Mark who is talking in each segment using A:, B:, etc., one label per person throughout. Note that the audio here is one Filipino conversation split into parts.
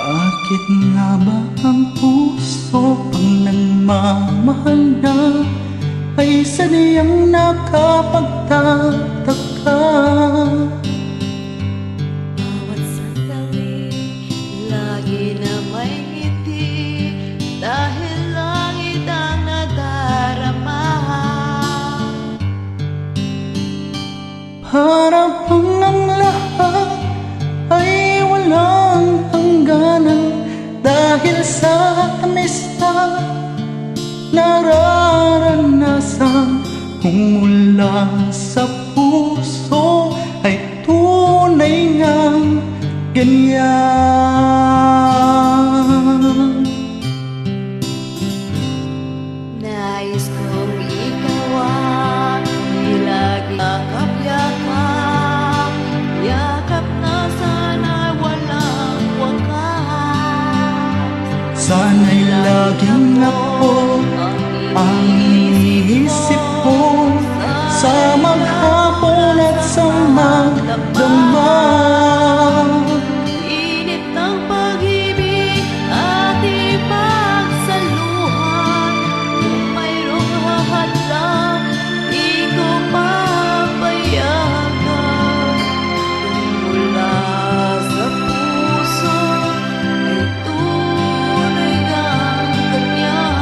A: Bakit nga ba ang puso pang nagmamahal na ay sadyang nakapagtataka?
B: Bawat sandali, lagi na may ngiti, dahil langit ang nadarama.
A: Para bang ang lahat ay walang hangganan dahil sa tamis na nararanasan, kung mula sa puso ay tunay ngang ganyan.
B: Nais kong ikaw ang ilaging yakap-yakap, yakap na sana walang wakas.
A: Sana'y laging ako ang iniisip ko sa maghapon at sa magdamag.
B: Init ng pag-ibig at ipagsaluhan, kung mayroong hahadlang, di ko papayagan. Kung mula sa puso ay tunay kang ganyan.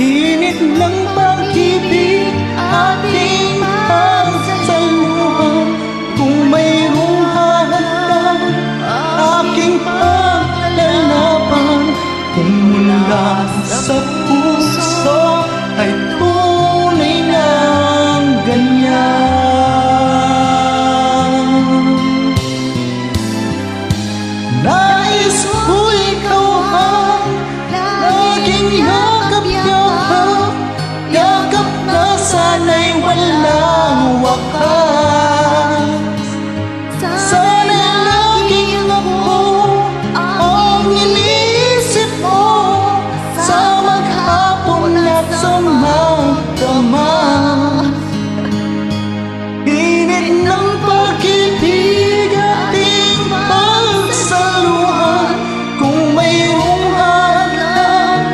A: Init ng pag-ibig ating pagsaluhan, kung mayroong hahadlang aking paglalaban. Kung mula sa puso ay tunay ngang ganyan. Nais ko ikaw ang laging yakap-yakap, yakap na sana'y walang wakas. Sana'y laging ako ang iniisip mo sa maghapon at sa magdamag. Init ng pag-ibig ating pagsaluhan, kung mayroong hadlang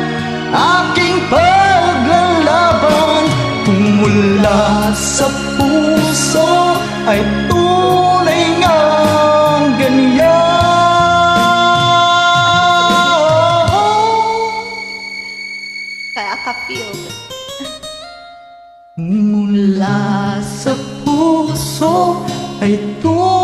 A: aking paglalaban. Kung mula sa puso ay tunay ngang ganyan.
B: Kaya ka-feel.
A: Mula sa puso ay tunay